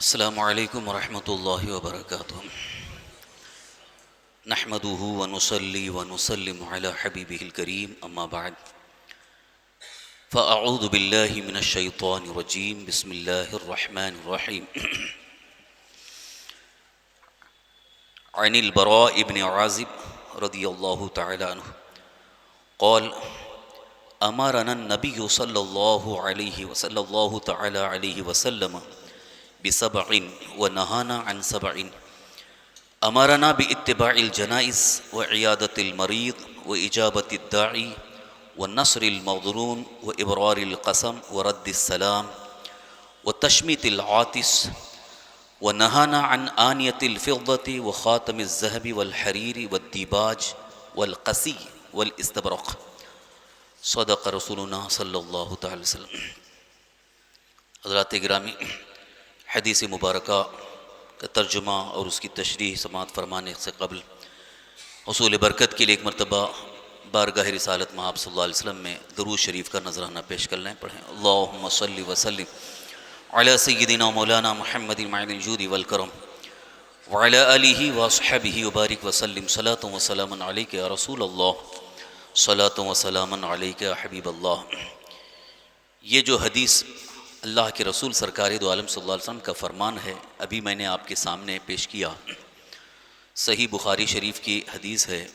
السلام علیکم ورحمۃ اللہ وبرکاتہ نحمده ونصلي ونسلم على حبیبہ الکریم اما بعد فاعوذ باللہ من الشیطان الرجیم بسم اللہ الرحمن الرحیم عن البراء بن عازب رضی اللہ تعالی عنہ قال امرنا النبی صلی اللہ تعالی علیہ وسلم بسبع ونهانا عن سبع امرنا باتباع الجنائز وعيادة المريض وإجابة الداعي والنصر المظلوم وإبرار القسم ورد السلام وتشميت العاطس ونهانا عن آنية الفضة وخاتم الذهب والحرير والديباج والقسي والاستبرق صدق رسولنا صلی اللہ تعالی وسلم۔ حضرات گرامی، حدیث مبارکہ کا ترجمہ اور اس کی تشریح سماعت فرمانے سے قبل حصول برکت کے لیے ایک مرتبہ بارگاہ رسالت مآب صلی اللہ علیہ وسلم میں درود شریف کا نذرانہ پیش کر لیں۔ پڑھیں اللہم صلی وسلم علی سیدنا مولانا محمد معین الجود والکرم وعلی آلہ واصحابہ وبارک وسلم صلاۃ و سلام علیک یا رسول اللہ صلاۃ و سلام علیک یا حبیب اللہ۔ یہ جو حدیث اللہ کے رسول سرکار دو عالم صلی اللہ علیہ وسلم کا فرمان ہے، ابھی میں نے آپ کے سامنے پیش کیا، صحیح بخاری شریف کی حدیث ہے،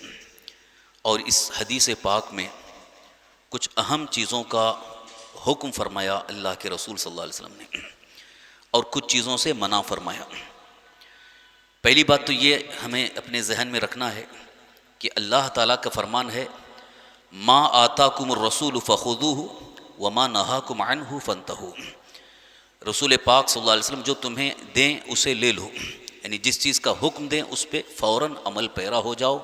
اور اس حدیث پاک میں کچھ اہم چیزوں کا حکم فرمایا اللہ کے رسول صلی اللہ علیہ وسلم نے، اور کچھ چیزوں سے منع فرمایا۔ پہلی بات تو یہ ہمیں اپنے ذہن میں رکھنا ہے کہ اللہ تعالیٰ کا فرمان ہے ما آتاکم الرسول فخذوہ وما نہاکم عنہ فانتہوا۔ رسول پاک صلی اللہ علیہ وسلم جو تمہیں دیں اسے لے لو، یعنی جس چیز کا حکم دیں اس پہ فوراً عمل پیرا ہو جاؤ،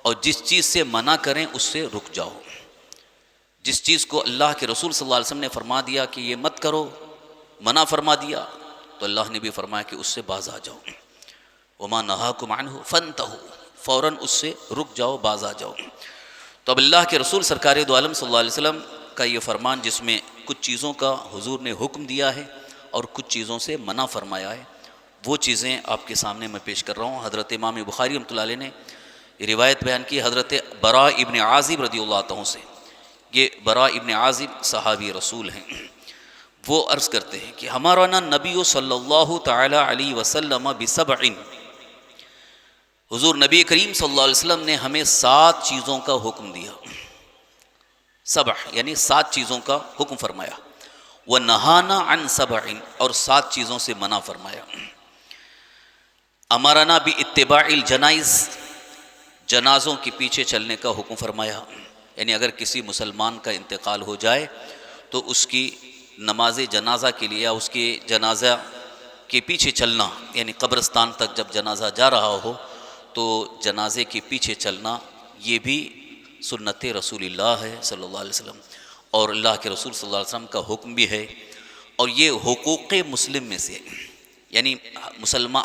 اور جس چیز سے منع کریں اس سے رک جاؤ۔ جس چیز کو اللہ کے رسول صلی اللہ علیہ وسلم نے فرما دیا کہ یہ مت کرو، منع فرما دیا، تو اللہ نے بھی فرمایا کہ اس سے باز آ جاؤ۔ وما نہاکم عنہ فانتہوا، فوراً اس سے رک جاؤ، باز آ جاؤ۔ تو اب اللہ کے رسول سرکار دو عالم صلی اللہ علیہ وسلم کا یہ فرمان، جس میں کچھ چیزوں کا حضور نے حکم دیا ہے اور کچھ چیزوں سے منع فرمایا ہے، وہ چیزیں آپ کے سامنے میں پیش کر رہا ہوں۔ حضرت امام بخاری رحمۃ اللہ علیہ نے یہ روایت بیان کی حضرت براء ابن عازب رضی اللہ عنہ سے۔ یہ براء ابن عازب صحابی رسول ہیں۔ وہ عرض کرتے ہیں کہ ہمارا نبی صلی اللہ تعالی علیہ وسلم بسبع، حضور نبی کریم صلی اللہ علیہ وسلم نے ہمیں 7 چیزوں کا حکم دیا۔ سبع یعنی 7 چیزوں کا حکم فرمایا، وَنَهَانَا عَنْ سَبْعٍ، اور 7 چیزوں سے منع فرمایا۔ امرنا بِاتِّبَاعِ الْجَنَائِزِ، جنازوں کے پیچھے چلنے کا حکم فرمایا، یعنی اگر کسی مسلمان کا انتقال ہو جائے تو اس کی نماز جنازہ کے لیے یا اس کے جنازہ کے پیچھے چلنا، یعنی قبرستان تک جب جنازہ جا رہا ہو تو جنازے کے پیچھے چلنا، یہ بھی سنت رسول اللہ ہے صلی اللہ علیہ وسلم، اور اللہ کے رسول صلی اللہ علیہ وسلم کا حکم بھی ہے، اور یہ حقوق مسلم میں سے، یعنی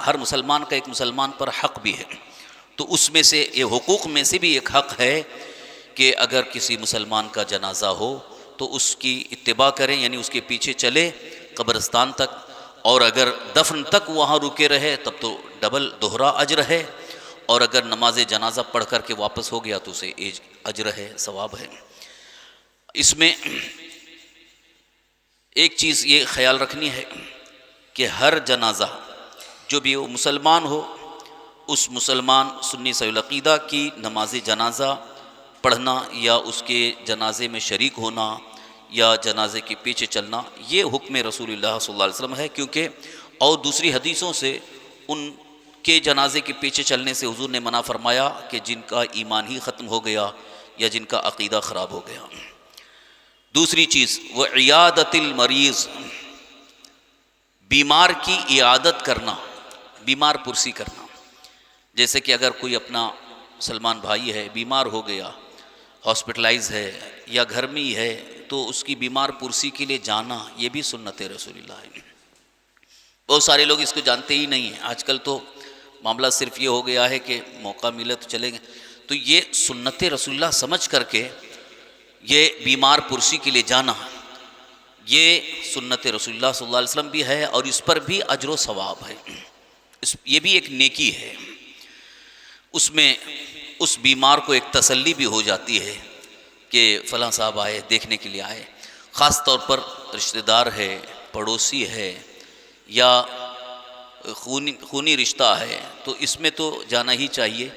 ہر مسلمان کا ایک مسلمان پر حق بھی ہے، تو اس میں سے یہ حقوق میں سے بھی ایک حق ہے کہ اگر کسی مسلمان کا جنازہ ہو تو اس کی اتباع کریں، یعنی اس کے پیچھے چلے قبرستان تک، اور اگر دفن تک وہاں رکے رہے تب تو ڈبل دوہرا اجر ہے، اور اگر نماز جنازہ پڑھ کر کے واپس ہو گیا تو اسے اجر ہے، ثواب ہے۔ اس میں ایک چیز یہ خیال رکھنی ہے کہ ہر جنازہ جو بھی وہ مسلمان ہو، اس مسلمان سنی صحیح العقیدہ کی نماز جنازہ پڑھنا یا اس کے جنازے میں شریک ہونا یا جنازے کے پیچھے چلنا، یہ حکم رسول اللہ صلی اللہ علیہ وسلم ہے، کیونکہ اور دوسری حدیثوں سے ان کے جنازے کے پیچھے چلنے سے حضور نے منع فرمایا کہ جن کا ایمان ہی ختم ہو گیا یا جن کا عقیدہ خراب ہو گیا۔ دوسری چیز وعیادۃ المریض، بیمار کی عیادت کرنا، بیمار پرسی کرنا۔ جیسے کہ اگر کوئی اپنا مسلمان بھائی ہے، بیمار ہو گیا، ہاسپٹلائز ہے یا گھر میں ہی ہے، تو اس کی بیمار پرسی کے لیے جانا، یہ بھی سنت رسول اللہ ہے۔ بہت سارے لوگ اس کو جانتے ہی نہیں ہیں، آج کل تو معاملہ صرف یہ ہو گیا ہے کہ موقع ملے تو چلیں گے، تو یہ سنت رسول اللہ سمجھ کر کے یہ بیمار پرسی کے لیے جانا، یہ سنت رسول اللہ صلی اللہ علیہ وسلم بھی ہے، اور اس پر بھی اجر و ثواب ہے، یہ بھی ایک نیکی ہے۔ اس میں اس بیمار کو ایک تسلی بھی ہو جاتی ہے کہ فلاں صاحب آئے، دیکھنے کے لیے آئے، خاص طور پر رشتہ دار ہے، پڑوسی ہے، یا خونی رشتہ ہے، تو اس میں تو جانا ہی چاہیے۔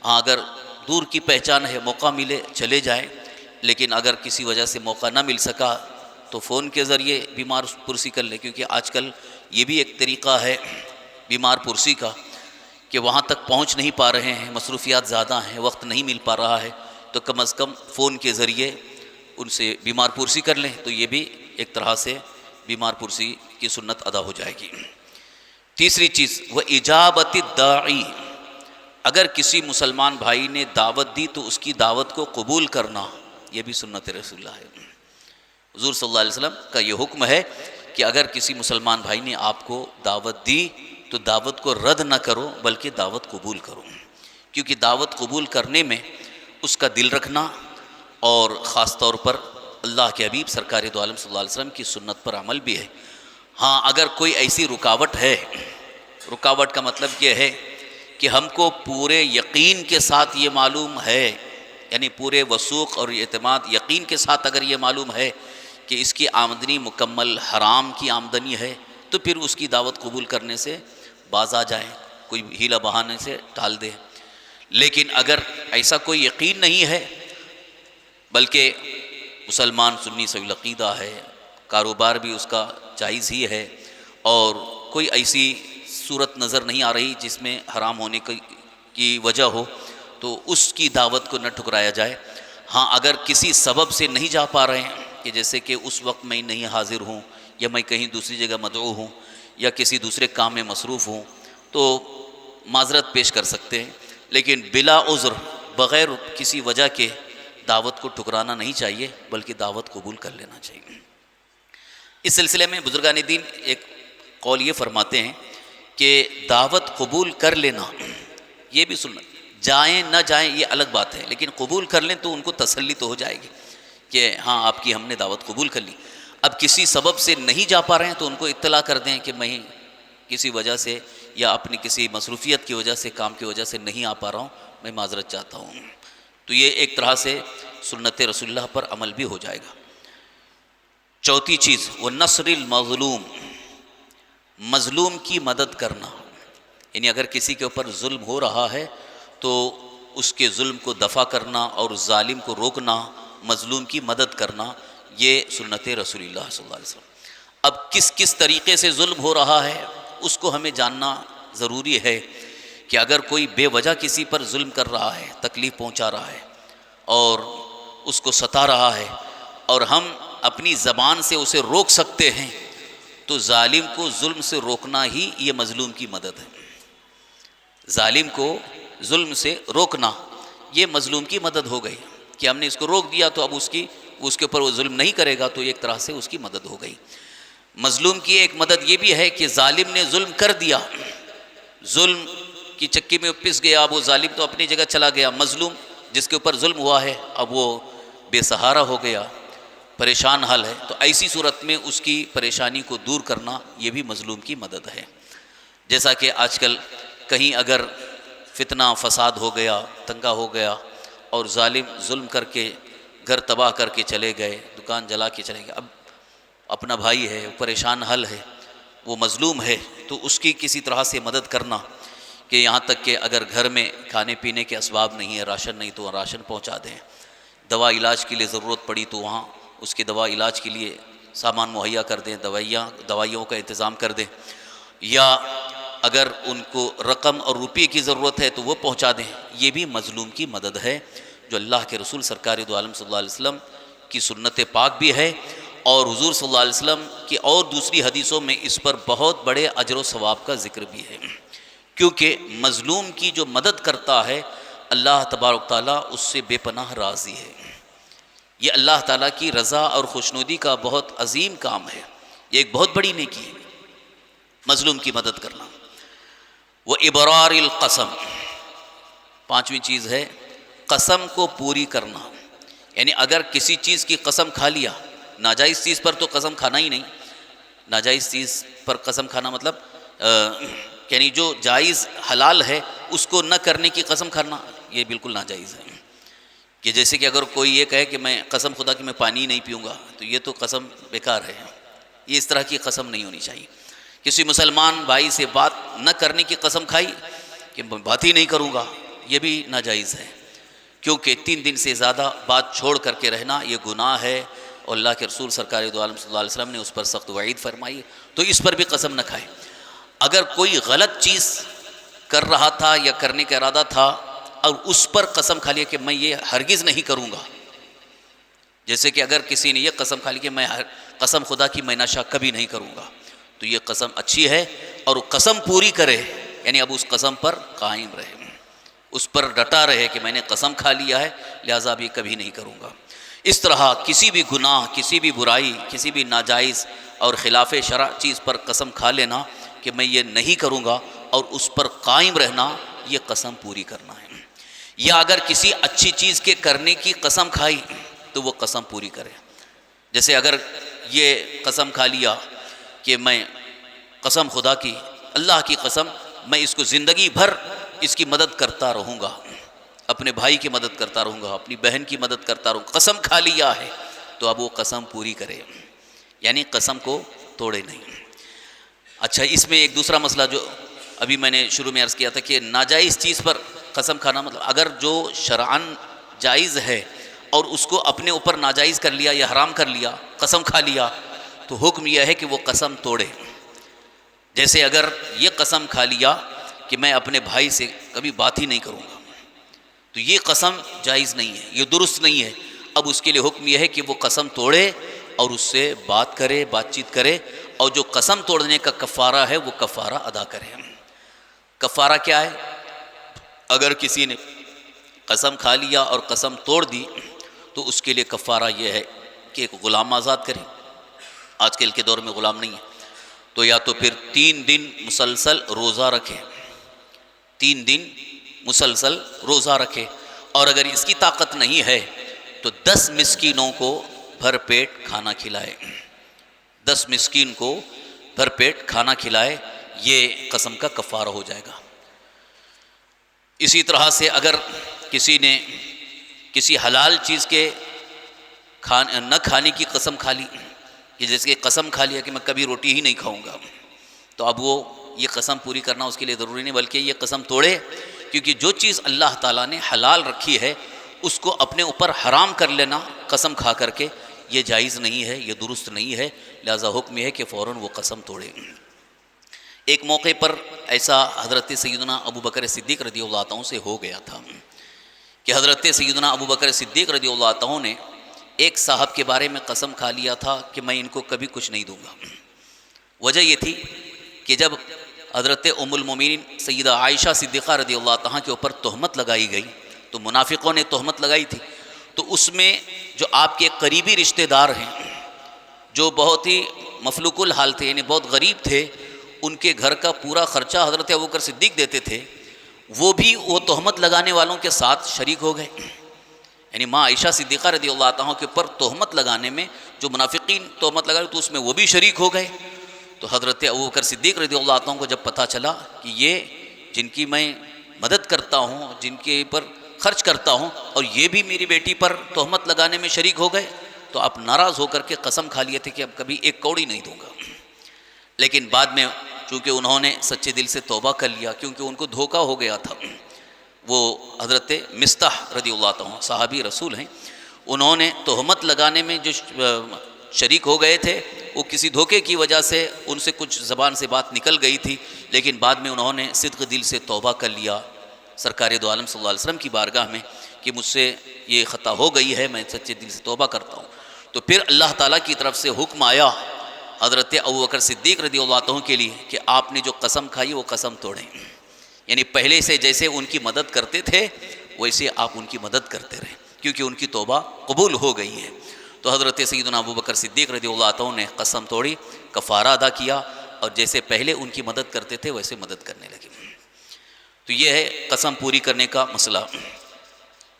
ہاں اگر دور کی پہچان ہے، موقع ملے چلے جائیں، لیکن اگر کسی وجہ سے موقع نہ مل سکا تو فون کے ذریعے بیمار پرسی کر لے، کیونکہ آج کل یہ بھی ایک طریقہ ہے بیمار پرسی کا کہ وہاں تک پہنچ نہیں پا رہے ہیں، مصروفیات زیادہ ہیں، وقت نہیں مل پا رہا ہے، تو کم از کم فون کے ذریعے ان سے بیمار پرسی کر لیں، تو یہ بھی ایک طرح سے بیمار پرسی کی سنت ادا ہو جائے گی۔ تیسری چیز وہ اجابت الداعی، اگر کسی مسلمان بھائی نے دعوت دی تو اس کی دعوت کو قبول کرنا، یہ بھی سنت رسول اللہ ہے۔ حضور صلی اللہ علیہ وسلم کا یہ حکم ہے کہ اگر کسی مسلمان بھائی نے آپ کو دعوت دی تو دعوت کو رد نہ کرو بلکہ دعوت قبول کرو، کیونکہ دعوت قبول کرنے میں اس کا دل رکھنا اور خاص طور پر اللہ کے حبیب سرکار دو عالم صلی اللہ علیہ وسلم کی سنت پر عمل بھی ہے۔ ہاں اگر کوئی ایسی رکاوٹ ہے، رکاوٹ کا مطلب یہ ہے کہ ہم کو پورے یقین کے ساتھ یہ معلوم ہے، یعنی پورے وثوق اور اعتماد یقین کے ساتھ اگر یہ معلوم ہے کہ اس کی آمدنی مکمل حرام کی آمدنی ہے، تو پھر اس کی دعوت قبول کرنے سے باز آ جائیں، کوئی ہیلا بہانے سے ٹال دیں۔ لیکن اگر ایسا کوئی یقین نہیں ہے، بلکہ مسلمان سنی صحیح العقیدہ ہے، کاروبار بھی اس کا جائز ہی ہے، اور کوئی ایسی صورت نظر نہیں آ رہی جس میں حرام ہونے کی وجہ ہو، تو اس کی دعوت کو نہ ٹھکرایا جائے۔ ہاں اگر کسی سبب سے نہیں جا پا رہے ہیں، کہ جیسے کہ اس وقت میں نہیں حاضر ہوں، یا میں کہیں دوسری جگہ مدعو ہوں، یا کسی دوسرے کام میں مصروف ہوں، تو معذرت پیش کر سکتے ہیں، لیکن بلا عذر بغیر کسی وجہ کے دعوت کو ٹھکرانا نہیں چاہیے، بلکہ دعوت قبول کر لینا چاہیے۔ اس سلسلے میں بزرگان دین ایک قول یہ فرماتے ہیں کہ دعوت قبول کر لینا یہ بھی سنت، جائیں نہ جائیں یہ الگ بات ہے، لیکن قبول کر لیں تو ان کو تسلی تو ہو جائے گی کہ ہاں آپ کی ہم نے دعوت قبول کر لی۔ اب کسی سبب سے نہیں جا پا رہے ہیں تو ان کو اطلاع کر دیں کہ میں کسی وجہ سے یا اپنی کسی مصروفیت کی وجہ سے، کام کی وجہ سے نہیں آ پا رہا ہوں، میں معذرت چاہتا ہوں، تو یہ ایک طرح سے سنت رسول اللہ پر عمل بھی ہو جائے گا۔ چوتھی چیز وہ نصر المظلوم، مظلوم کی مدد کرنا، یعنی اگر کسی کے اوپر ظلم ہو رہا ہے تو اس کے ظلم کو دفع کرنا اور ظالم کو روکنا، مظلوم کی مدد کرنا، یہ سنت رسول اللہ صلی اللہ علیہ وسلم۔ اب کس طریقے سے ظلم ہو رہا ہے اس کو ہمیں جاننا ضروری ہے، کہ اگر کوئی بے وجہ کسی پر ظلم کر رہا ہے، تکلیف پہنچا رہا ہے اور اس کو ستا رہا ہے، اور ہم اپنی زبان سے اسے روک سکتے ہیں، تو ظالم کو ظلم سے روکنا ہی یہ مظلوم کی مدد ہے۔ ظالم کو ظلم سے روکنا یہ مظلوم کی مدد ہو گئی، کہ ہم نے اس کو روک دیا تو اب اس کے اوپر وہ ظلم نہیں کرے گا، تو ایک طرح سے اس کی مدد ہو گئی۔ مظلوم کی ایک مدد یہ بھی ہے کہ ظالم نے ظلم کر دیا، ظلم کی چکی میں پس گیا، اب وہ ظالم تو اپنی جگہ چلا گیا، مظلوم جس کے اوپر ظلم ہوا ہے اب وہ بے سہارا ہو گیا، پریشان حال ہے، تو ایسی صورت میں اس کی پریشانی کو دور کرنا یہ بھی مظلوم کی مدد ہے۔ جیسا کہ آج کل کہیں اگر فتنہ فساد ہو گیا، دنگا ہو گیا، اور ظالم ظلم کر کے گھر تباہ کر کے چلے گئے، دکان جلا کے چلے گئے، اب اپنا بھائی ہے، پریشان حال ہے، وہ مظلوم ہے، تو اس کی کسی طرح سے مدد کرنا، کہ یہاں تک کہ اگر گھر میں کھانے پینے کے اسباب نہیں ہے، راشن نہیں، تو راشن پہنچا دیں، دوا علاج کے لیے ضرورت پڑی تو وہاں اس کے دوا علاج کے لیے سامان مہیا کر دیں، دوائیوں کا انتظام کر دیں، یا اگر ان کو رقم اور روپے کی ضرورت ہے تو وہ پہنچا دیں، یہ بھی مظلوم کی مدد ہے، جو اللہ کے رسول سرکار دو عالم صلی اللہ علیہ وسلم کی سنت پاک بھی ہے، اور حضور صلی اللہ علیہ وسلم کی اور دوسری حدیثوں میں اس پر بہت بڑے اجر و ثواب کا ذکر بھی ہے، کیونکہ مظلوم کی جو مدد کرتا ہے اللہ تبارک تعالیٰ اس سے بے پناہ راضی ہے۔ یہ اللہ تعالیٰ کی رضا اور خوشنودی کا بہت عظیم کام ہے، یہ ایک بہت بڑی نیکی ہے، مظلوم کی مدد کرنا۔ وہ ابرار القسم، پانچویں چیز ہے قسم کو پوری کرنا، یعنی اگر کسی چیز کی قسم کھا لیا، ناجائز چیز پر تو قسم کھانا ہی نہیں. ناجائز چیز پر قسم کھانا مطلب یعنی جو جائز حلال ہے اس کو نہ کرنے کی قسم کھانا یہ بالکل ناجائز ہے. کہ جیسے کہ اگر کوئی یہ کہے کہ میں قسم خدا کہ میں پانی نہیں پیوں گا تو یہ تو قسم بیکار ہے. یہ اس طرح کی قسم نہیں ہونی چاہیے. کسی مسلمان بھائی سے بات نہ کرنے کی قسم کھائی کہ میں بات ہی نہیں کروں گا، یہ بھی ناجائز ہے. کیونکہ 3 دن سے زیادہ بات چھوڑ کر کے رہنا یہ گناہ ہے، اور اللہ کے رسول سرکار دو عالم صلی اللہ علیہ وسلم نے اس پر سخت وعید فرمائی. تو اس پر بھی قسم نہ کھائے. اگر کوئی غلط چیز کر رہا تھا یا کرنے کا ارادہ تھا اور اس پر قسم کھا لیا کہ میں یہ ہرگز نہیں کروں گا، جیسے کہ اگر کسی نے یہ قسم کھا لی کہ میں قسم خدا کی میں نشہ کبھی نہیں کروں گا، تو یہ قسم اچھی ہے اور وہ قسم پوری کرے. یعنی اب اس قسم پر قائم رہے، اس پر ڈٹا رہے کہ میں نے قسم کھا لیا ہے لہٰذا اب یہ کبھی نہیں کروں گا. اس طرح کسی بھی گناہ، کسی بھی برائی، کسی بھی ناجائز اور خلاف شرع چیز پر قسم کھا لینا کہ میں یہ نہیں کروں گا اور اس پر قائم رہنا، یہ قسم پوری کرنا ہے. یا اگر کسی اچھی چیز کے کرنے کی قسم کھائی تو وہ قسم پوری کرے. جیسے اگر یہ قسم کھا لیا کہ میں قسم خدا کی، اللہ کی قسم، میں اس کو زندگی بھر اس کی مدد کرتا رہوں گا، اپنے بھائی کی مدد کرتا رہوں گا، اپنی بہن کی مدد کرتا رہوں گا، قسم کھا لیا ہے تو اب وہ قسم پوری کرے، یعنی قسم کو توڑے نہیں. اچھا، اس میں ایک دوسرا مسئلہ جو ابھی میں نے شروع میں عرض کیا تھا کہ ناجائز چیز پر قسم کھانا مطلب اگر جو شرعاً جائز ہے اور اس کو اپنے اوپر ناجائز کر لیا یا حرام کر لیا، قسم کھا لیا، تو حکم یہ ہے کہ وہ قسم توڑے. جیسے اگر یہ قسم کھا لیا کہ میں اپنے بھائی سے کبھی بات ہی نہیں کروں گا، تو یہ قسم جائز نہیں ہے، یہ درست نہیں ہے. اب اس کے لیے حکم یہ ہے کہ وہ قسم توڑے اور اس سے بات کرے، بات چیت کرے، اور جو قسم توڑنے کا کفارہ ہے وہ کفارہ ادا کرے. کفارہ کیا ہے؟ اگر کسی نے قسم کھا لیا اور قسم توڑ دی تو اس کے لیے کفارہ یہ ہے کہ ایک غلام آزاد کرے. آج کل کے دور میں غلام نہیں ہے، تو یا تو پھر 3 دن مسلسل روزہ رکھے، 3 دن مسلسل روزہ رکھے، اور اگر اس کی طاقت نہیں ہے تو 10 مسکینوں کو بھر پیٹ کھانا کھلائے. 10 مسکین کو بھر پیٹ کھانا کھلائے، یہ قسم کا کفارہ ہو جائے گا. اسی طرح سے اگر کسی نے کسی حلال چیز کے نہ کھانے کی قسم کھا لی، کہ جیسے کہ قسم کھا لیا کہ میں کبھی روٹی ہی نہیں کھاؤں گا، تو اب وہ یہ قسم پوری کرنا اس کے لیے ضروری نہیں، بلکہ یہ قسم توڑے. کیونکہ جو چیز اللہ تعالیٰ نے حلال رکھی ہے اس کو اپنے اوپر حرام کر لینا قسم کھا کر کے، یہ جائز نہیں ہے، یہ درست نہیں ہے. لہذا حکم یہ ہے کہ فوراً وہ قسم توڑے. ایک موقع پر ایسا حضرت سیدنا ابو بکر صدیق رضی اللہ عنہ سے ہو گیا تھا کہ حضرت سیدنا ابو بکر صدیق رضی اللہ عنہ نے ایک صاحب کے بارے میں قسم کھا لیا تھا کہ میں ان کو کبھی کچھ نہیں دوں گا. وجہ یہ تھی کہ جب حضرت ام المومنین سیدہ عائشہ صدیقہ رضی اللہ عنہا کے اوپر تہمت لگائی گئی، تو منافقوں نے تہمت لگائی تھی، تو اس میں جو آپ کے قریبی رشتہ دار ہیں جو بہت ہی مفلوق الحال تھے، یعنی بہت غریب تھے، ان کے گھر کا پورا خرچہ حضرت ابوبکر صدیق دیتے تھے، وہ بھی وہ تہمت لگانے والوں کے ساتھ شریک ہو گئے. یعنی ماں عائشہ صدیقہ رضی اللہ عنہا کے اوپر تہمت لگانے میں جو منافقین تہمت لگا تو اس میں وہ بھی شریک ہو گئے. تو حضرت ابوبکر صدیق رضی اللہ عنہ کو جب پتہ چلا کہ یہ جن کی میں مدد کرتا ہوں، جن کے اوپر خرچ کرتا ہوں، اور یہ بھی میری بیٹی پر تہمت لگانے میں شریک ہو گئے، تو آپ ناراض ہو کر کے قسم کھا لیے تھے کہ اب کبھی ایک کوڑی نہیں دوں گا. لیکن بعد میں چونکہ انہوں نے سچے دل سے توبہ کر لیا، کیونکہ ان کو دھوکہ ہو گیا تھا. وہ حضرت مستح رضی اللہ عنہ صحابی رسول ہیں، انہوں نے تہمت لگانے میں جو شریک ہو گئے تھے، وہ کسی دھوکے کی وجہ سے ان سے کچھ زبان سے بات نکل گئی تھی، لیکن بعد میں انہوں نے صدق دل سے توبہ کر لیا سرکار دو عالم صلی اللہ علیہ وسلم کی بارگاہ میں کہ مجھ سے یہ خطا ہو گئی ہے، میں سچے دل سے توبہ کرتا ہوں. تو پھر اللہ تعالیٰ کی طرف سے حکم آیا حضرت ابوبکر صدیق رضی اللہ عنہ کے لیے کہ آپ نے جو قسم کھائی وہ قسم توڑیں. یعنی پہلے سے جیسے ان کی مدد کرتے تھے ویسے آپ ان کی مدد کرتے رہیں، کیونکہ ان کی توبہ قبول ہو گئی ہے. تو حضرت سیدنا ابوبکر صدیق رضی اللہ عنہ نے قسم توڑی، کفارہ ادا کیا، اور جیسے پہلے ان کی مدد کرتے تھے ویسے مدد کرنے لگے. تو یہ ہے قسم پوری کرنے کا مسئلہ.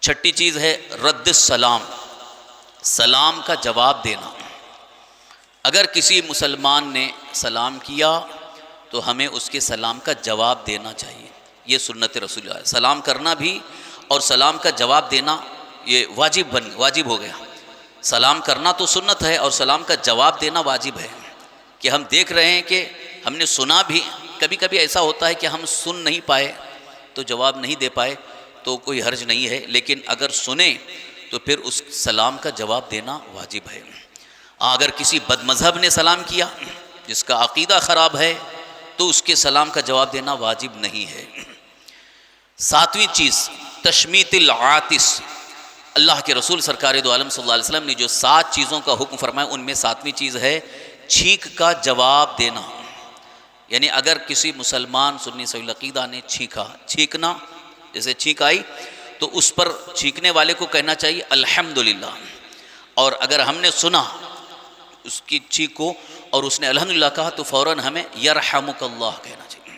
چھٹی چیز ہے رد السلام، سلام کا جواب دینا. اگر کسی مسلمان نے سلام کیا تو ہمیں اس کے سلام کا جواب دینا چاہیے. یہ سنت رسول اللہ. سلام کرنا بھی اور سلام کا جواب دینا یہ واجب ہو گیا. سلام کرنا تو سنت ہے اور سلام کا جواب دینا واجب ہے. کہ ہم دیکھ رہے ہیں کہ ہم نے سنا بھی، کبھی کبھی ایسا ہوتا ہے کہ ہم سن نہیں پائے تو جواب نہیں دے پائے تو کوئی حرج نہیں ہے، لیکن اگر سنیں تو پھر اس سلام کا جواب دینا واجب ہے. اگر کسی بد مذہب نے سلام کیا جس کا عقیدہ خراب ہے تو اس کے سلام کا جواب دینا واجب نہیں ہے. ساتویں چیز تشمیت العاطس. اللہ کے رسول سرکار دو عالم صلی اللہ علیہ وسلم نے جو 7 چیزوں کا حکم فرمایا ان میں 7ویں چیز ہے چھینک کا جواب دینا. یعنی اگر کسی مسلمان سنی صحیح العقیدہ نے چھینکنا، جیسے چھینک آئی تو اس پر چھینکنے والے کو کہنا چاہیے الحمدللہ. اور اگر ہم نے سنا اس کی چھینک کو اور اس نے الحمدللہ کہا تو فوراً ہمیں یرحمک اللہ کہنا چاہیے.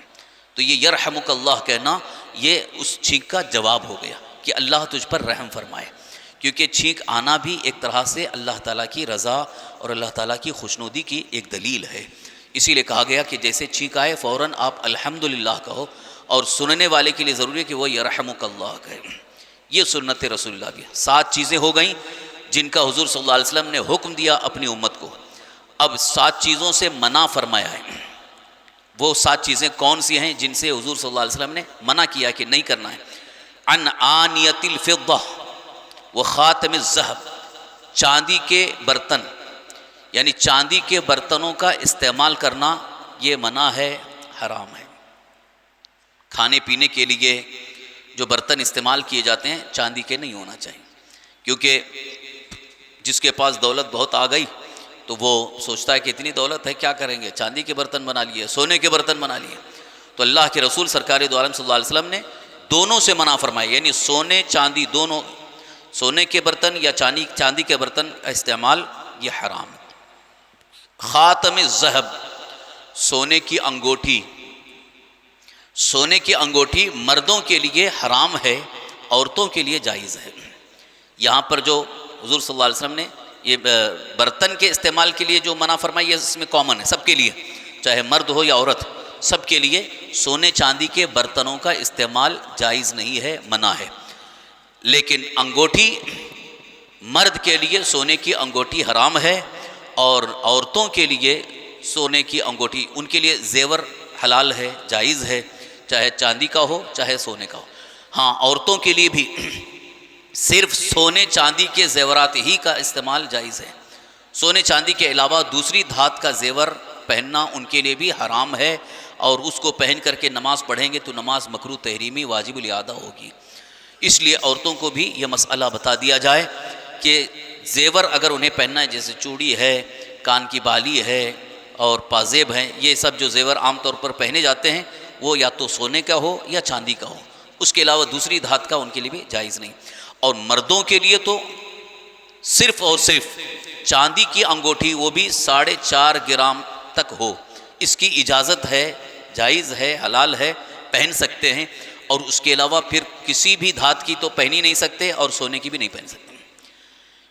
تو یہ یرحمک اللہ کہنا یہ اس چھینک کا جواب ہو گیا کہ اللہ تجھ پر رحم فرمائے. کیونکہ چھینک آنا بھی ایک طرح سے اللہ تعالیٰ کی رضا اور اللہ تعالیٰ کی خوشنودی کی ایک دلیل ہے. اسی لیے کہا گیا کہ جیسے چھینک آئے فوراً آپ الحمدللہ کہو، اور سننے والے کے لیے ضروری ہے کہ وہ یرحمک اللہ کہے. یہ سنت رسول اللہ بھی. 7 چیزیں ہو گئیں جن کا حضور صلی اللہ علیہ وسلم نے حکم دیا اپنی امت کو. اب 7 چیزوں سے منع فرمایا ہے. وہ 7 چیزیں کون سی ہیں جن سے حضور صلی اللہ علیہ وسلم نے منع کیا کہ نہیں کرنا ہے؟ عن آنیت الفضہ و خاتم الذہب. چاندی کے برتن، یعنی چاندی کے برتنوں کا استعمال کرنا یہ منع ہے، حرام ہے. کھانے پینے کے لیے جو برتن استعمال کیے جاتے ہیں چاندی کے نہیں ہونا چاہیے. کیونکہ جس کے پاس دولت بہت آ گئی تو وہ سوچتا ہے کہ اتنی دولت ہے کیا کریں گے، چاندی کے برتن بنا لیے، سونے کے برتن بنا لیے. تو اللہ کے رسول سرکار دو عالم صلی اللہ علیہ وسلم نے دونوں سے منع فرمایا. یعنی سونے چاندی دونوں، سونے کے برتن یا چاندی کے برتن کا استعمال یہ حرام ہے. خاتم الذہب، سونے کی انگوٹھی. سونے کی انگوٹھی مردوں کے لیے حرام ہے، عورتوں کے لیے جائز ہے. یہاں پر جو حضور صلی اللہ علیہ وسلم نے یہ برتن کے استعمال کے لیے جو منع فرمائی ہے اس میں کامن ہے سب کے لیے، چاہے مرد ہو یا عورت، سب کے لیے سونے چاندی کے برتنوں کا استعمال جائز نہیں ہے، منع ہے. لیکن انگوٹھی، مرد کے لیے سونے کی انگوٹھی حرام ہے، اور عورتوں کے لیے سونے کی انگوٹھی، ان کے لیے زیور حلال ہے، جائز ہے، چاہے چاندی کا ہو چاہے سونے کا ہو. ہاں عورتوں کے لیے بھی صرف سونے چاندی کے زیورات ہی کا استعمال جائز ہے. سونے چاندی کے علاوہ دوسری دھات کا زیور پہننا ان کے لیے بھی حرام ہے، اور اس کو پہن کر کے نماز پڑھیں گے تو نماز مکروہ تحریمی واجب الاعادہ ہوگی. اس لیے عورتوں کو بھی یہ مسئلہ بتا دیا جائے کہ زیور اگر انہیں پہننا ہے، جیسے چوڑی ہے، کان کی بالی ہے اور پازیب ہیں، یہ سب جو زیور عام طور پر پہنے جاتے ہیں وہ یا تو سونے کا ہو یا چاندی کا ہو. اس کے علاوہ دوسری دھات کا ان کے لیے بھی جائز نہیں. اور مردوں کے لیے تو صرف اور صرف چاندی کی انگوٹھی، وہ بھی 4.5 گرام تک ہو، اس کی اجازت ہے، جائز ہے، حلال ہے، پہن سکتے ہیں. اور اس کے علاوہ پھر کسی بھی دھات کی تو پہن ہی نہیں سکتے اور سونے کی بھی نہیں پہن سکتے.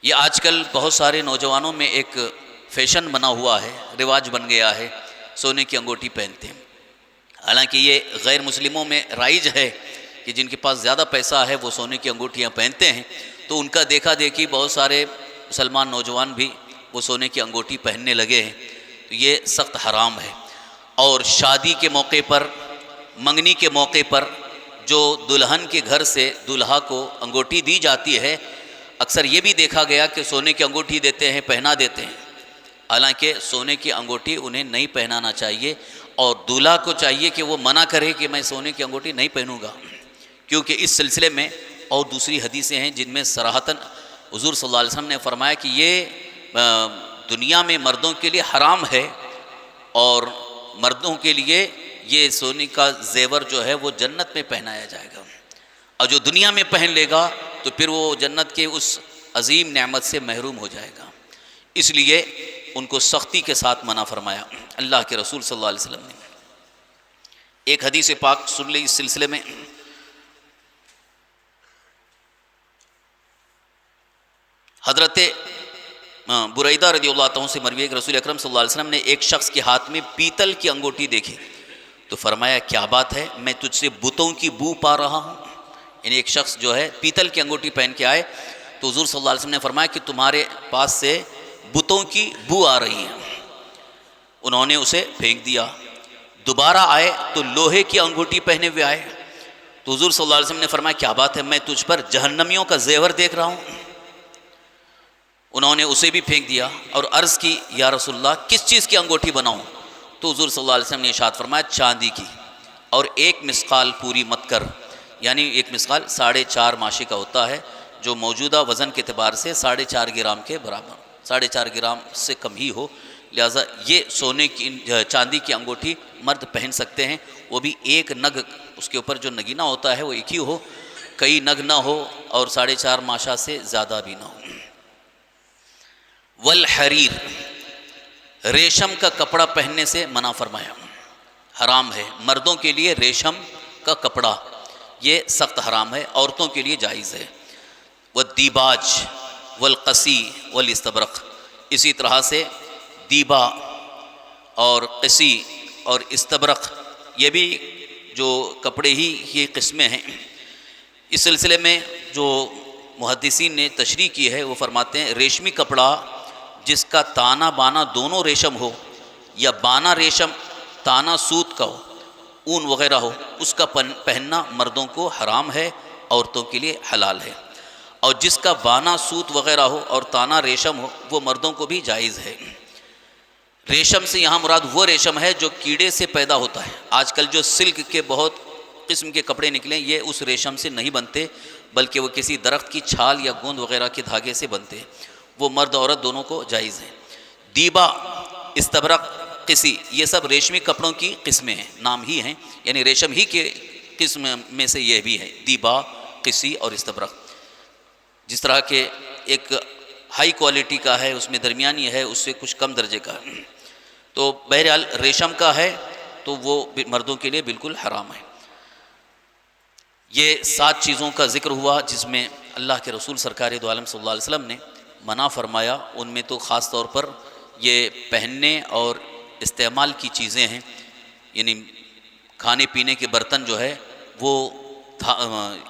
یہ آج کل بہت سارے نوجوانوں میں ایک فیشن بنا ہوا ہے، رواج بن گیا ہے، سونے کی انگوٹھی پہنتے ہیں. حالانکہ یہ غیر مسلموں میں رائج ہے کہ جن کے پاس زیادہ پیسہ ہے وہ سونے کی انگوٹھیاں پہنتے ہیں. تو ان کا دیکھا دیکھی بہت سارے مسلمان نوجوان بھی وہ سونے کی انگوٹھی پہننے لگے ہیں. تو یہ سخت حرام ہے. اور شادی کے موقع پر، منگنی کے موقع پر جو دلہن کے گھر سے دولہا کو انگوٹھی دی جاتی ہے، اکثر یہ بھی دیکھا گیا کہ سونے کی انگوٹھی دیتے ہیں، پہنا دیتے ہیں. حالانکہ سونے کی انگوٹھی انہیں نہیں پہنانا چاہیے، اور دولہا کو چاہیے کہ وہ منع کرے کہ میں سونے کی انگوٹھی نہیں پہنوں گا. کیونکہ اس سلسلے میں اور دوسری حدیثیں ہیں جن میں صراحتاً حضور صلی اللہ علیہ وسلم نے فرمایا کہ یہ دنیا میں مردوں کے لیے حرام ہے، اور مردوں کے لیے یہ سونے کا زیور جو ہے وہ جنت میں پہنایا جائے گا، اور جو دنیا میں پہن لے گا تو پھر وہ جنت کے اس عظیم نعمت سے محروم ہو جائے گا. اس لیے ان کو سختی کے ساتھ منع فرمایا اللہ کے رسول صلی اللہ علیہ وسلم نے. ایک حدیث پاک سن لیں اس سلسلے میں. حضرت بریدہ رضی اللہ عنہ سے مروی ہے کہ رسول اکرم صلی اللہ علیہ وسلم نے ایک شخص کے ہاتھ میں پیتل کی انگوٹھی دیکھی تو فرمایا کیا بات ہے، میں تجھ سے بتوں کی بو پا رہا ہوں. یعنی ایک شخص جو ہے پیتل کی انگوٹھی پہن کے آئے تو حضور صلی اللہ علیہ وسلم نے فرمایا کہ تمہارے پاس سے بتوں کی بو آ رہی ہے. انہوں نے اسے پھینک دیا. دوبارہ آئے تو لوہے کی انگوٹھی پہنے ہوئے آئے تو حضور صلی اللہ علیہ وسلم نے فرمایا کیا بات ہے، میں تجھ پر جہنمیوں کا زیور دیکھ رہا ہوں. انہوں نے اسے بھی پھینک دیا اور عرض کی یا رسول اللہ کس چیز کی انگوٹھی بناؤں؟ تو حضور صلی اللہ علیہ وسلم نے ارشاد فرمایا چاندی کی، اور ایک مسقال پوری مت کر، یعنی ایک مسقال 4.5 ماشی کا ہوتا ہے جو موجودہ وزن کے اعتبار سے 4.5 گرام کے برابر، 4.5 گرام سے کم ہی ہو. لہٰذا یہ سونے کی چاندی کی انگوٹھی مرد پہن سکتے ہیں، وہ بھی ایک نگ، اس کے اوپر جو نگینہ ہوتا ہے وہ ایک ہی ہو، کئی نگ نہ ہو اور 4.5 ماشا سے زیادہ بھی نہ ہو. والحریر، ریشم کا کپڑا پہننے سے منع فرمایا، حرام ہے. مردوں کے لیے ریشم کا کپڑا یہ سخت حرام ہے، عورتوں کے لیے جائز ہے. والدیباج والقسی والاستبرق، اسی طرح سے دیبا اور قسی اور استبرق یہ بھی جو کپڑے ہی یہ قسمیں ہیں. اس سلسلے میں جو محدثین نے تشریح کی ہے وہ فرماتے ہیں ریشمی کپڑا جس کا تانا بانا دونوں ریشم ہو، یا بانا ریشم تانا سوت کا ہو، اون وغیرہ ہو، اس کا پہننا مردوں کو حرام ہے، عورتوں کے لیے حلال ہے. اور جس کا بانا سوت وغیرہ ہو اور تانا ریشم ہو وہ مردوں کو بھی جائز ہے. ریشم سے یہاں مراد وہ ریشم ہے جو کیڑے سے پیدا ہوتا ہے. آج کل جو سلک کے بہت قسم کے کپڑے نکلے یہ اس ریشم سے نہیں بنتے، بلکہ وہ کسی درخت کی چھال یا گوند وغیرہ کے دھاگے سے بنتے ہیں، وہ مرد عورت دونوں کو جائز ہیں. دیبا، استبرق، قسی یہ سب ریشمی کپڑوں کی قسمیں ہیں، نام ہی ہیں، یعنی ریشم ہی کے قسم میں سے یہ بھی ہے دیبا، قسی اور استبرق. جس طرح کہ ایک ہائی کوالٹی کا ہے، اس میں درمیانی ہے، اس سے کچھ کم درجے کا ہے. تو بہرحال ریشم کا ہے تو وہ مردوں کے لیے بالکل حرام ہے. یہ 7 چیزوں کا ذکر ہوا جس میں اللہ کے رسول سرکار دو عالم صلی اللہ علیہ وسلم نے منع فرمایا. ان میں تو خاص طور پر یہ پہننے اور استعمال کی چیزیں ہیں، یعنی کھانے پینے کے برتن جو ہے وہ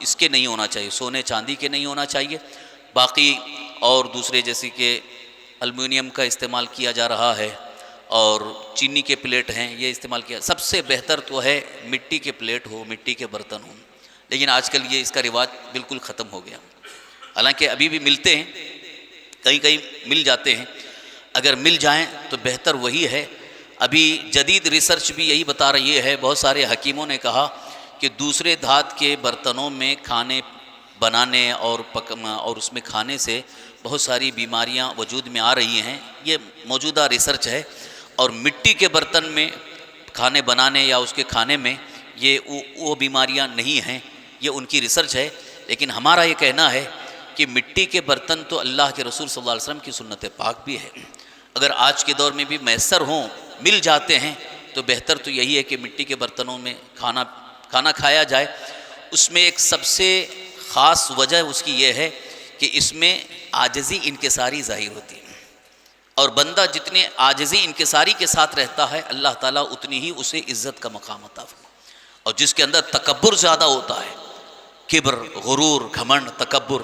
اس کے نہیں ہونا چاہیے، سونے چاندی کے نہیں ہونا چاہیے. باقی اور دوسرے جیسے کہ الومینیم کا استعمال کیا جا رہا ہے اور چینی کے پلیٹ ہیں یہ استعمال کیا. سب سے بہتر تو ہے مٹی کے پلیٹ ہو، مٹی کے برتن ہوں، لیکن آج کل یہ اس کا رواج بالکل ختم ہو گیا. حالانکہ ابھی بھی ملتے ہیں، کہیں کہیں مل جاتے ہیں، اگر مل جائیں تو بہتر وہی ہے. ابھی جدید ریسرچ بھی یہی بتا رہی ہے، بہت سارے حکیموں نے کہا کہ دوسرے دھات کے برتنوں میں کھانے بنانے اور اس میں کھانے سے بہت ساری بیماریاں وجود میں آ رہی ہیں. یہ موجودہ ریسرچ ہے. اور مٹی کے برتن میں کھانے بنانے یا اس کے کھانے میں یہ وہ بیماریاں نہیں ہیں، یہ ان کی ریسرچ ہے. لیکن ہمارا یہ کہنا ہے کہ مٹی کے برتن تو اللہ کے رسول صلی اللہ علیہ وسلم کی سنت پاک بھی ہے. اگر آج کے دور میں بھی میسر ہوں، مل جاتے ہیں، تو بہتر تو یہی ہے کہ مٹی کے برتنوں میں کھانا کھایا جائے. اس میں ایک سب سے خاص وجہ اس کی یہ ہے کہ اس میں عاجزی انکساری ظاہر ہوتی ہے، اور بندہ جتنے عاجزی انکساری کے ساتھ رہتا ہے اللہ تعالیٰ اتنی ہی اسے عزت کا مقام عطا فرماتا ہے. اور جس کے اندر تکبر زیادہ ہوتا ہے، کبر، غرور، گھمنڈ، تکبر،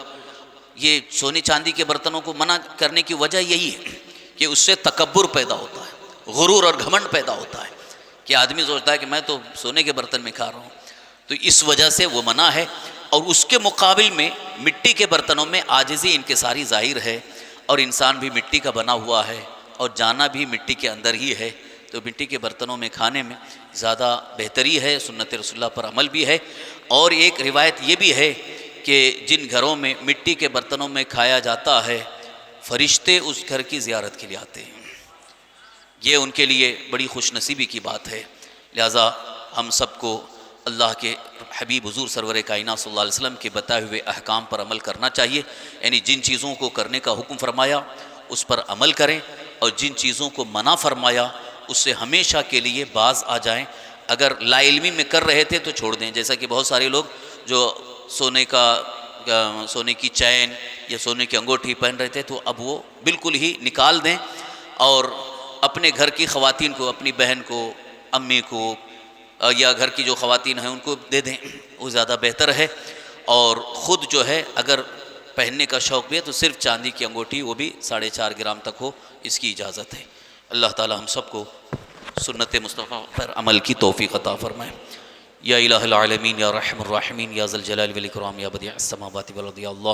یہ سونے چاندی کے برتنوں کو منع کرنے کی وجہ یہی ہے کہ اس سے تکبر پیدا ہوتا ہے، غرور اور گھمنڈ پیدا ہوتا ہے کہ آدمی سوچتا ہے کہ میں تو سونے کے برتن میں کھا رہا ہوں. تو اس وجہ سے وہ منع ہے. اور اس کے مقابل میں مٹی کے برتنوں میں عاجزی انکساری ظاہر ہے، اور انسان بھی مٹی کا بنا ہوا ہے اور جانا بھی مٹی کے اندر ہی ہے. تو مٹی کے برتنوں میں کھانے میں زیادہ بہتری ہے، سنت رسول اللہ پر عمل بھی ہے. اور ایک روایت یہ بھی ہے کہ جن گھروں میں مٹی کے برتنوں میں کھایا جاتا ہے فرشتے اس گھر کی زیارت کے لیے آتے ہیں. یہ ان کے لیے بڑی خوش نصیبی کی بات ہے. لہٰذا ہم سب کو اللہ کے حبیب حضور سرور کائنات صلی اللہ علیہ وسلم کے بتائے ہوئے احکام پر عمل کرنا چاہیے. یعنی جن چیزوں کو کرنے کا حکم فرمایا اس پر عمل کریں، اور جن چیزوں کو منع فرمایا اس سے ہمیشہ کے لیے باز آ جائیں. اگر لا علمی میں کر رہے تھے تو چھوڑ دیں، جیسا کہ بہت سارے لوگ جو سونے کی چین یا سونے کی انگوٹھی پہن رہے تھے تو اب وہ بالکل ہی نکال دیں اور اپنے گھر کی خواتین کو، اپنی بہن کو، امی کو یا گھر کی جو خواتین ہیں ان کو دے دیں، وہ زیادہ بہتر ہے۔ اور خود جو ہے اگر پہننے کا شوق بھی ہے تو صرف چاندی کی انگوٹھی، وہ بھی 4.5 گرام تک ہو، اس کی اجازت ہے۔ اللہ تعالی ہم سب کو سنت مصطفیٰ پر عمل کی توفیق عطا فرمائے۔ یا الہ العالمین یا رحم الراحمین یا ذی الجلال والاکرام یا بدیع السماوات والارض، یا اللہ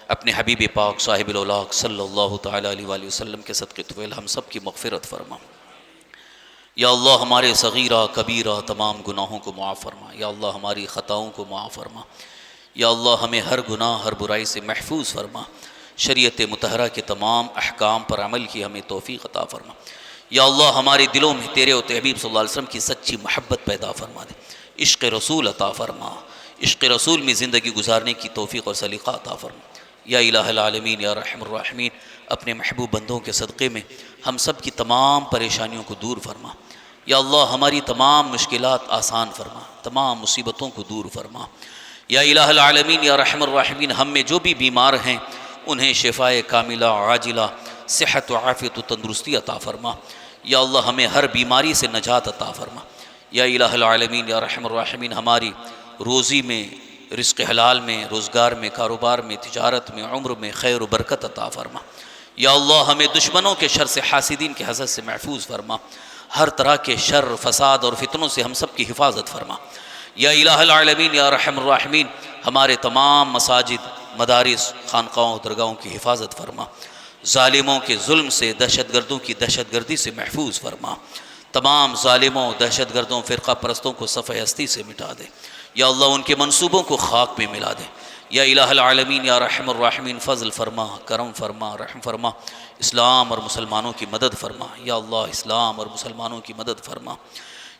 اپنے حبیب پاک صاحب الاولاق صلی اللہ تعالی علیہ وآلہ وسلم کے صدقے طویل ہم سب کی مغفرت فرما۔ یا اللہ ہمارے صغیرہ کبیرہ تمام گناہوں کو معاف فرما۔ یا اللہ ہماری خطاؤں کو معاف فرما۔ یا اللہ ہمیں ہر گناہ ہر برائی سے محفوظ فرما۔ شریعت مطہرہ کے تمام احکام پر عمل کی ہمیں توفیق عطا فرما۔ یا اللہ ہمارے دلوں میں تیرے اور حبیب صلی اللہ علیہ وسلم کی سچی محبت پیدا فرما دے، عشق رسول عطا فرما، عشق رسول میں زندگی گزارنے کی توفیق اور سلیقہ عطا فرما۔ یا الہ العالمین یا رحم الراحمین اپنے محبوب بندوں کے صدقے میں ہم سب کی تمام پریشانیوں کو دور فرما۔ یا اللہ ہماری تمام مشکلات آسان فرما، تمام مصیبتوں کو دور فرما۔ یا الہ العالمین یا رحم الراحمین ہم میں جو بھی بیمار ہیں انہیں شفائے کاملہ عاجلہ، صحت و عافیت و تندرستی عطا فرما۔ یا اللہ ہمیں ہر بیماری سے نجات عطا فرما۔ یا الہ العالمین یا رحم الراحمین ہماری روزی میں، رزق حلال میں، روزگار میں، کاروبار میں، تجارت میں، عمر میں خیر و برکت عطا فرما۔ یا اللہ ہمیں دشمنوں کے شر سے، حاسدین کے حسد سے محفوظ فرما۔ ہر طرح کے شر، فساد اور فتنوں سے ہم سب کی حفاظت فرما۔ یا الہ العالمین یا رحم الراحمین ہمارے تمام مساجد، مدارس، خانقاہوں، درگاہوں کی حفاظت فرما۔ ظالموں کے ظلم سے، دہشت گردوں کی دہشت گردی سے محفوظ فرما۔ تمام ظالموں، دہشت گردوں، فرقہ پرستوں کو صفحہ ہستی سے مٹا دے۔ یا اللہ ان کے منصوبوں کو خاک میں ملا دے۔ یا الہ العالمین یا رحم الراحمین فضل فرما، کرم فرما، رحم فرما، اسلام اور مسلمانوں کی مدد فرما۔ یا اللہ اسلام اور مسلمانوں کی مدد فرما۔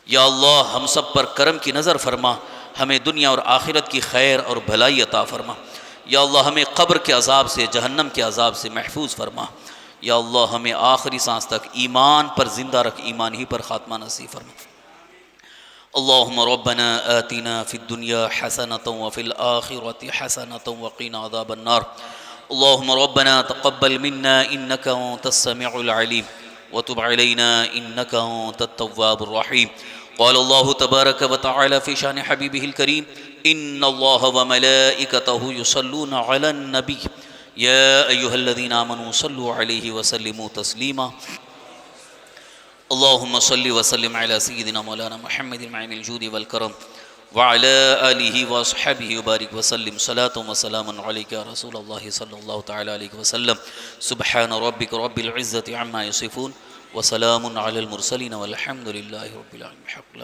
یا اللہ ہم سب پر کرم کی نظر فرما، ہمیں دنیا اور آخرت کی خیر اور بھلائی عطا فرما۔ یا اللہ ہمیں قبر کے عذاب سے، جہنم کے عذاب سے محفوظ فرما۔ یا اللہ ہمیں آخری سانس تک ایمان پر زندہ رکھ، ایمان ہی پر خاتمہ نصیب فرما۔ اللہم ربنا آتنا فی الدنیا حسنة وفی الآخرة حسنة وقنا عذاب النار۔ اللہم ربنا تقبل منا انک انت السمیع العلیم وتب علینا انک انت التواب الرحیم۔ قال اللہ تبارک وتعالی فی شان حبیبہ الکریم ان اللہ وملائکتہ یصلون علی النبی یا ایہا الذین آمنوا صلوا علیہ وسلموا تسلیما۔ اللہم صلی وسلم علی سیدنا مولانا محمد معین الجود والکرم وعلی آلہ واصحابہ وبارک وسلم صلاة وسلام علیک یا رسول اللہ صلی اللہ تعالی علیہ وسلم۔ سبحان ربک رب العزة عما یصفون وسلام علی المرسلین والحمد للہ رب العالمین۔